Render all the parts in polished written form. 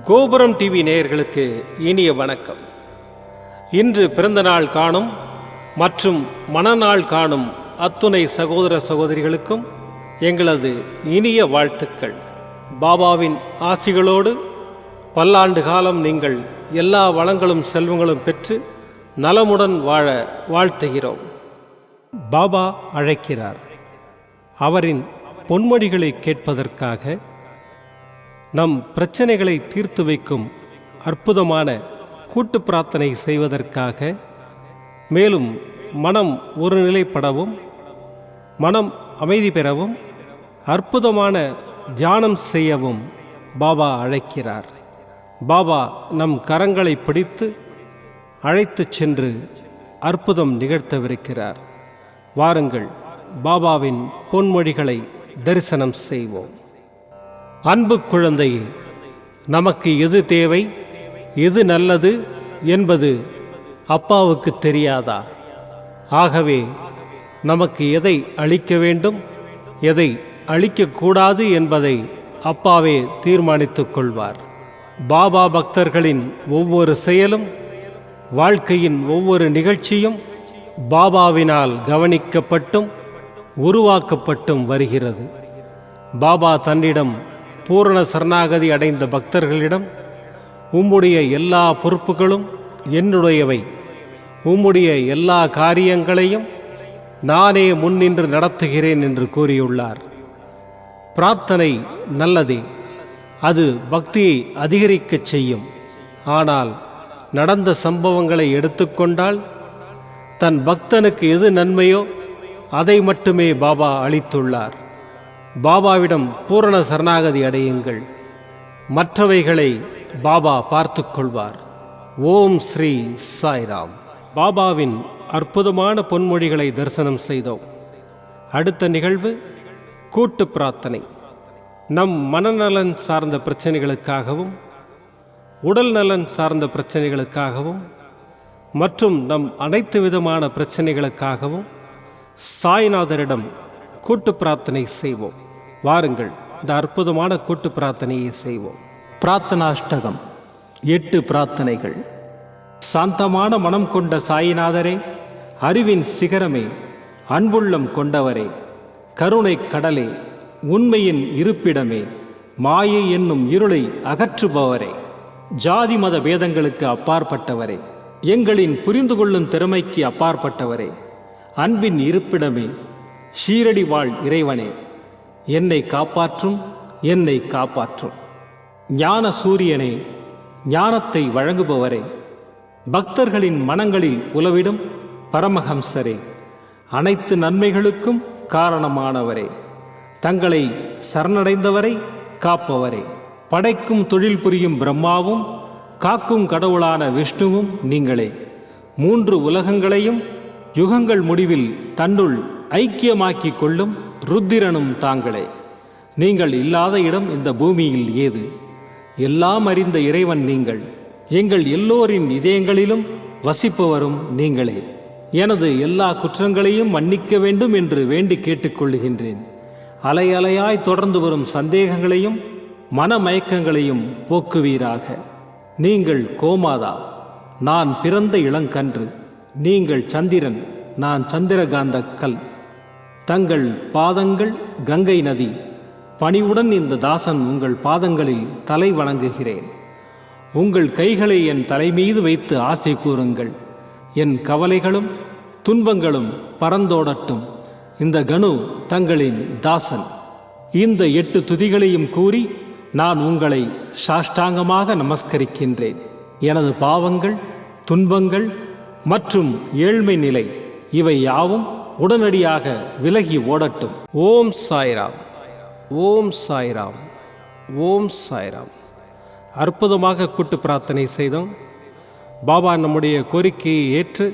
கோபுரம் டிவி நேயர்களுக்கு இனிய வணக்கம். இன்று பிறந்தநாள் காணும் மற்றும் மணநாள் காணும் அத்துணை சகோதர சகோதரிகளுக்கும் எங்களது இனிய வாழ்த்துக்கள். பாபாவின் ஆசிகளோடு பல்லாண்டு காலம் நீங்கள் எல்லா வளங்களும் செல்வங்களும் பெற்று நலமுடன் வாழ வாழ்த்துகிறோம். பாபா அழைக்கிறார். அவரின் பொன்மொழிகளை கேட்பதற்காக, நம் பிரச்சனைகளை தீர்த்து வைக்கும் அற்புதமான கூட்டு பிரார்த்தனை செய்வதற்காக, மேலும் மனம் ஒருநிலைப்படவும் மனம் அமைதி பெறவும் அற்புதமான தியானம் செய்யவும் பாபா அழைக்கிறார். பாபா நம் கரங்களை பிடித்து அழைத்து சென்று அற்புதம் நிகழ்த்தவிருக்கிறார். வாருங்கள், பாபாவின் பொன்மொழிகளை தரிசனம் செய்வோம். அன்பு குழந்தையே, நமக்கு எது தேவை, எது நல்லது என்பது அப்பாவுக்கு தெரியாதா? ஆகவே நமக்கு எதை அளிக்க வேண்டும், எதை அளிக்கக்கூடாது என்பதை அப்பாவே தீர்மானித்துக் கொள்வார். பாபா பக்தர்களின் ஒவ்வொரு செயலும், வாழ்க்கையின் ஒவ்வொரு நிகழ்ச்சியும் பாபாவினால் கவனிக்கப்பட்டும் உருவாக்கப்பட்டும் வருகிறது. பாபா தன்னிடம் பூரண சரணாகதி அடைந்த பக்தர்களிடம், உம்முடைய எல்லா பொறுப்புகளும் என்னுடையவை, உம்முடைய எல்லா காரியங்களையும் நானே முன்னின்று நடத்துகிறேன் என்று கூறியுள்ளார். பிரார்த்தனை நல்லதே, அது பக்தியை அதிகரிக்கச் செய்யும். ஆனால் நடந்த சம்பவங்களை எடுத்துக்கொண்டால், தன் பக்தனுக்கு எது நன்மையோ அதை மட்டுமே பாபா அளித்துள்ளார். பாபாவிடம் பூரண சரணாகதி அடையுங்கள், மற்றவைகளை பாபா பார்த்து கொள்வார். ஓம் ஸ்ரீ சாய்ராம். பாபாவின் அற்புதமான பொன்மொழிகளை தரிசனம் செய்தோம். அடுத்த நிகழ்வு கூட்டு பிரார்த்தனை. நம் மனநலன் சார்ந்த பிரச்சனைகளுக்காகவும், உடல் நலன் சார்ந்த பிரச்சனைகளுக்காகவும் மற்றும் நம் அனைத்து விதமான பிரச்சனைகளுக்காகவும் சாய்நாதரிடம் கூட்டு பிரார்த்தனை செய்வோம். வாருங்கள், இந்த அற்புதமான கூட்டு பிரார்த்தனையை செய்வோம். பிரார்த்தனாஷ்டகம். 8 பிரார்த்தனைகள். சாந்தமான மனம் கொண்ட சாயிநாதரே, அறிவின் சிகரமே, அன்புள்ளம் கொண்டவரே, கருணை கடலே, உண்மையின் இருப்பிடமே, மாயை என்னும் இருளை அகற்றுபவரே, ஜாதி மத பேதங்களுக்கு அப்பாற்பட்டவரே, எங்களின் புரிந்து கொள்ளும் திறமைக்கு அப்பாற்பட்டவரே, அன்பின் இருப்பிடமே, ஷீரடி வாழ் இறைவனே, என்னை காப்பாற்றும், என்னை காப்பாற்றும். ஞான சூரியனே, ஞானத்தை வழங்குபவரே, பக்தர்களின் மனங்களில் உலவிடும் பரமஹம்சரே, அனைத்து நன்மைகளுக்கும் காரணமானவரே, தங்களை சரணடைந்தவரை காப்பவரே, படைக்கும் தொழில் புரியும் பிரம்மாவும் காக்கும் கடவுளான விஷ்ணுவும் நீங்களே, 3 உலகங்களையும் யுகங்கள் முடிவில் தன்னுள் ஐக்கியமாக்கிக் கொள்ளும் ருத்திரனும் தாங்களே. நீங்கள் இல்லாத இடம் இந்த பூமியில் ஏது? எல்லாம் அறிந்த இறைவன் நீங்கள். எங்கள் எல்லோரின் இதயங்களிலும் வசிப்பவரும் நீங்களே. எனது எல்லா குற்றங்களையும் மன்னிக்க வேண்டும் என்று வேண்டி கேட்டுக்கொள்ளுகின்றேன். அலை அலையாய் தொடர்ந்து வரும் சந்தேகங்களையும் மனமயக்கங்களையும் போக்குவீராக. நீங்கள் கோமாதா, நான் பிறந்த இளங்கன்று. நீங்கள் சந்திரன், நான் சந்திரகாந்த கல். தங்கள் பாதங்கள் கங்கை நதி. பணிவுடன் இந்த தாசன் உங்கள் பாதங்களில் தலை வணங்குகிறேன். உங்கள் கைகளை என் தலைமீது வைத்து ஆசை கூறுங்கள். என் கவலைகளும் துன்பங்களும் பறந்தோடட்டும். இந்த கணு தங்களின் தாசன். இந்த 8 துதிகளையும் கூறி நான் உங்களை சாஷ்டாங்கமாக நமஸ்கரிக்கின்றேன். எனது பாவங்கள், துன்பங்கள் மற்றும் ஏழ்மை நிலை இவை யாவும் உடனடியாக விலகி ஓடட்டும். ஓம் சாய்ராம், ஓம் சாய்ராம், ஓம் சாய்ராம். அற்புதமாக கூட்டு பிரார்த்தனை செய்தோம். பாபா நம்முடைய கோரிக்கையை ஏற்று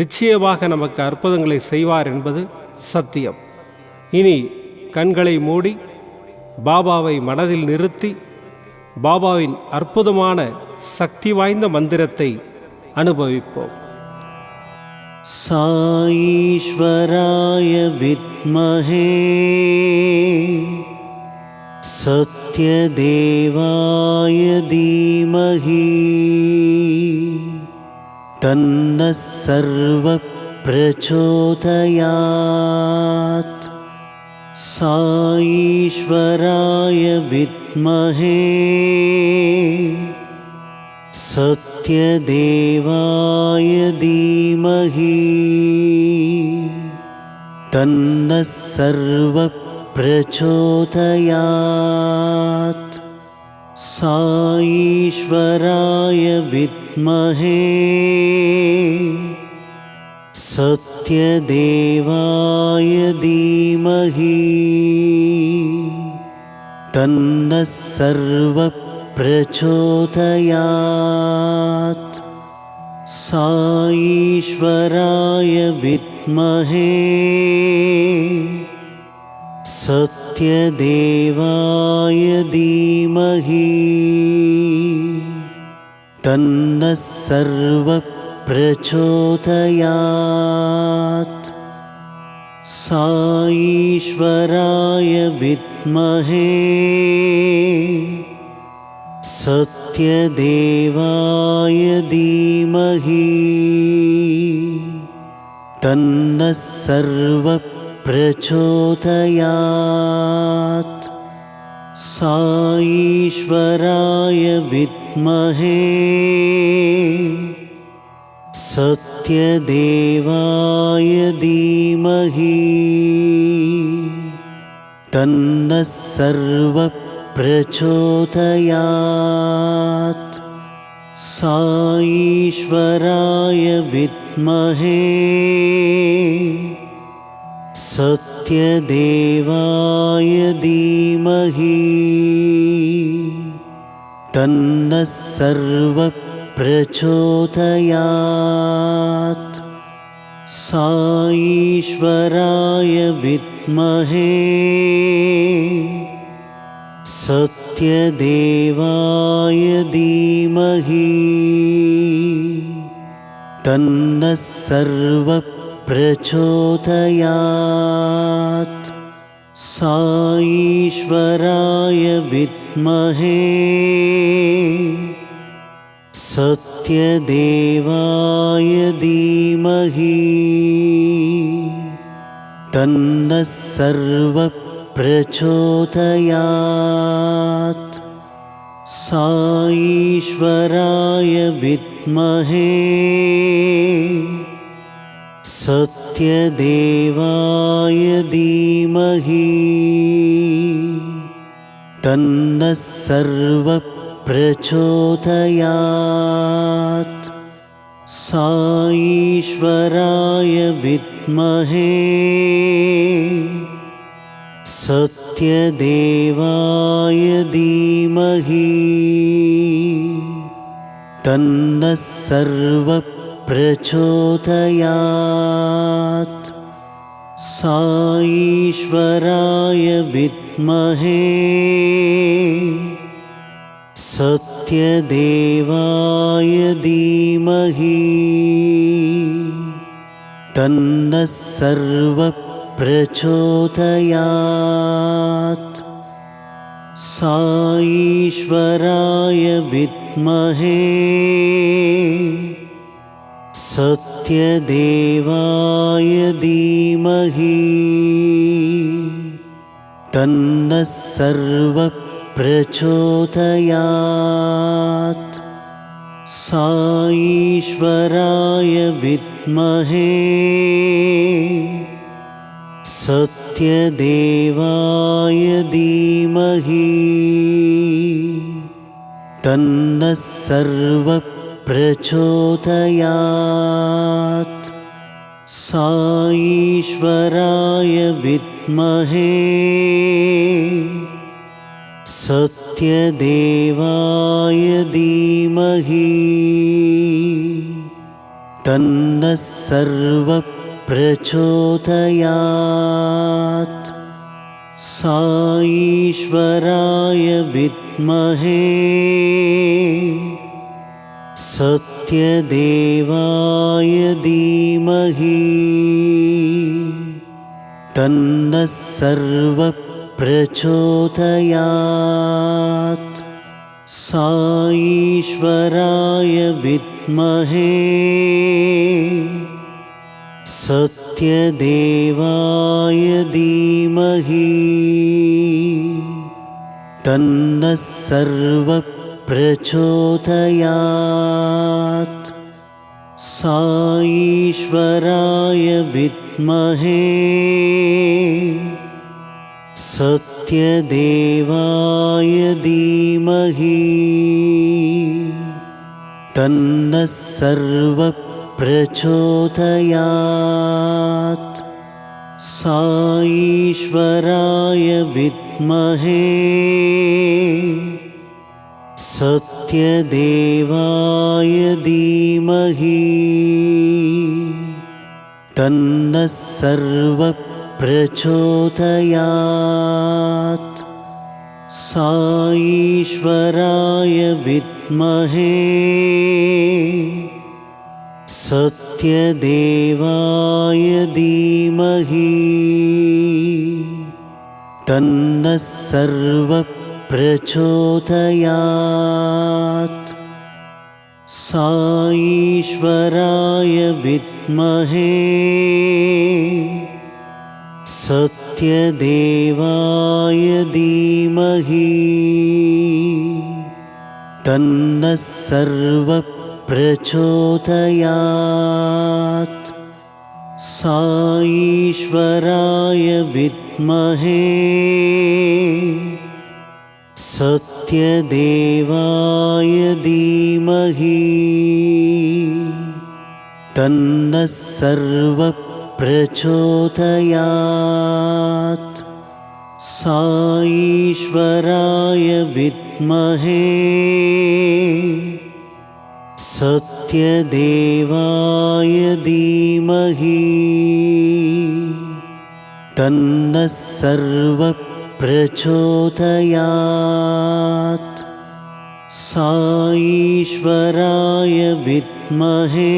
நிச்சயமாக நமக்கு அற்புதங்களை செய்வார் என்பது சத்தியம். இனி கண்களை மூடி பாபாவை மனதில் நிறுத்தி பாபாவின் அற்புதமான சக்தி வாய்ந்த மந்திரத்தை அனுபவிப்போம். சாயீஸ்வராய வித்மஹே सत्यदेवाय धीमहि तन्नः सर्वः प्रचोदयात्। साईश्वराय विद्महे सत्यदेवाय धीमहि तन्नः सर्वः प्रचोदयात्। साईश्वराय विद्महे सत्यदेवाय धीमहि तन्नः सर्वः प्रचोदयात्। साईश्वराय विद्महे सत्यदेवाय धीमहि तन्नः सर्वः प्रचोदयात्। साईश्वराय विद्महे सत्यदेवाय धीमहि तन्नः सर्वः प्रचोदयात्। साईश्वराय विद्महे सत्यदेवाय धीमहि तन्नः सर्वः प्रचोदयात्। साईश्वराय विद्महे सत्यदेवाय धीमहि तन्नः सर्वः प्रचोदयात्। साईश्वराय विद्महे सत्यदेवाय धीमहि तन्नः सर्वः प्रचोदयात्। साईश्वराय विद्महे सत्यदेवाय धीमहि तन्नः सर्वः प्रचोदयात्। साईश्वराय विद्महे सत्यदेवाय धीमहि तन्नः सर्वः प्रचोदयात्। साईश्वराय विद्महे सत्यदेवाय धीमहि तन्नः सर्वः प्रचोदयात्। साईश्वराय विद्महे सत्यदेवाय धीमहि तन्नः सर्वः प्रचोदयात्। साईश्वराय विद्महे सत्यदेवाय धीमहि तन्नः सर्वः प्रचोदयात्। साईश्वराय विद्महे सत्यदेवाय धीमहि तन्नः सर्वः प्रचोदयात्। साईश्वराय विद्महे सत्यदेवाय धीमहि तन्नः सर्वः प्रचोदयात्। साईश्वराय विद्महे सत्यदेवाय धीमहि तन्नः सर्वः प्रचोदयात्। साईश्वराय विद्महे सत्यदेवाय धीमहि तन्नः सर्वः प्रचोदयात्। साईश्वराय विद्महे सत्यदेवाय धीमहि तन्नः सर्वः प्रचोदयात्। साईश्वराय विद्महे सत्यदेवाय धीमहि तन्नः सर्वः प्रचोदयात्। साईश्वराय विद्महे सत्यदेवाय धीमहि तन्नः सर्वः प्रचोदयात्। साईश्वराय विद्महे सत्यदेवाय धीमहि तन्नः सर्वः प्रचोदयात्। साईश्वराय विद्महे सत्यदेवाय धीमहि तन्नः सर्वः प्रचोदयात्। साईश्वराय विद्महे सत्यदेवाय धीमहि तन्नः सर्वः प्रचोदयात्। साईश्वराय विद्महे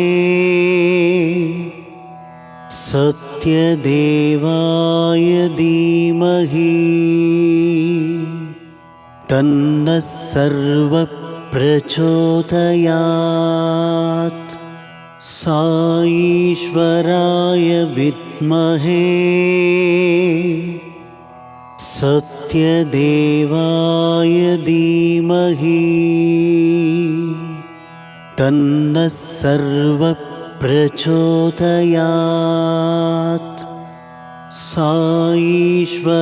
सत्यदेवाय धीमहि तन्नः सर्वः प्रचोदयात्। साईश्वराय विद्महे सत्यदेवाय धीमहि तन्नः सर्वः प्रचोदयात्। साईश्वराय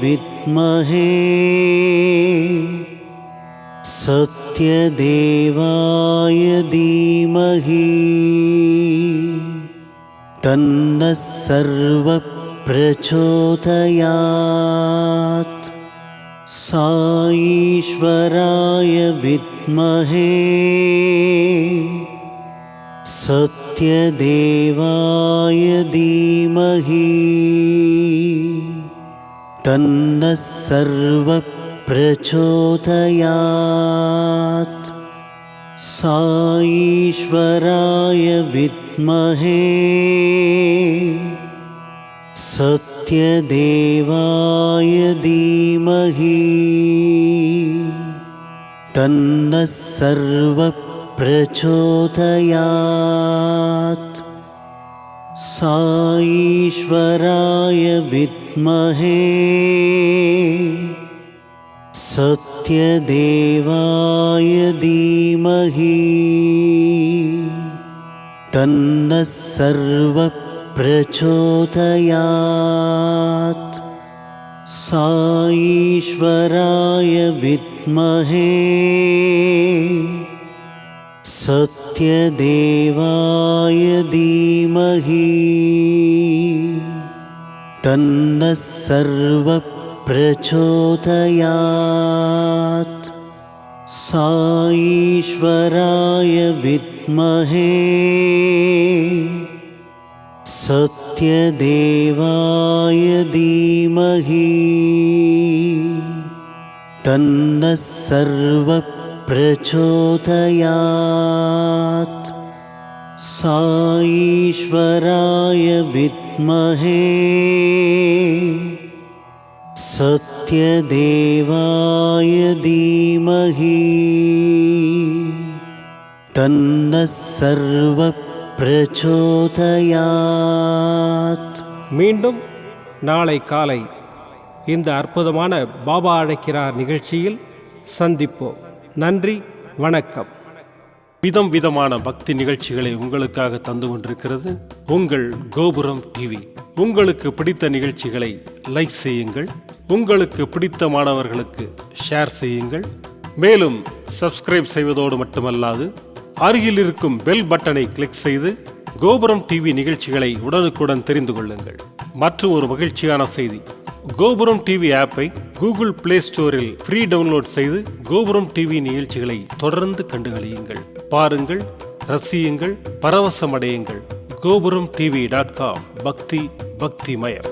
विद्महे सत्यदेवाय धीमहि तन्नः सर्वः प्रचोदयात्। साईश्वराय विद्महे सत्यदेवाय धीमहि तन्नः सर्वः प्रचोदयात्। साईश्वराय विद्महे सत्यदेवाय धीमहि तन्नः सर्वः प्रचोदयात्। साईश्वराय विद्महे सत्यदेवाय धीमहि तन्नः सर्वः प्रचोदयात्। साईश्वराय विद्महे सत्यदेवाय धीमहि तन्नः सर्वः प्रचोदयात्। साईश्वराय विद्महे सत्यदेवाय धीमहि तन्नः सर्वः प्रचोदयात्। साईश्वराय विद्महे सत्यदेवाय धीमहि तन्नः सर्वः प्रचोदयात्. மீண்டும் நாளை காலை இந்த அற்புதமான பாபா அழைக்கிறார் நிகழ்ச்சியில் சந்திப்போம். நன்றி, வணக்கம். விதம் விதமான பக்தி நிகழ்ச்சிகளை உங்களுக்காக தந்து கொண்டிருக்கிறது உங்கள் கோபுரம் டிவி. உங்களுக்கு பிடித்த நிகழ்ச்சிகளை லைக் செய்யுங்கள், உங்களுக்கு பிடித்த மாணவர்களுக்கு ஷேர் செய்யுங்கள். மேலும் சப்ஸ்கிரைப் செய்வதோடு மட்டுமல்லாது அருகில் இருக்கும் பெல் பட்டனை கிளிக் செய்து கோபுரம் டிவி நிகழ்ச்சிகளை உடனுக்குடன் தெரிந்து கொள்ளுங்கள். மற்றும் ஒரு மகிழ்ச்சியான செய்தி, கோபுரம் டிவி ஆப்பை கூகுள் பிளே ஸ்டோரில் ஃப்ரீ டவுன்லோட் செய்து கோபுரம் டிவி நிகழ்ச்சிகளை தொடர்ந்து கண்டுகளியுங்கள், பாருங்கள், ரசியுங்கள், பரவசமடையுங்கள். gopuramtv.com. பக்தி பக்திமயம்.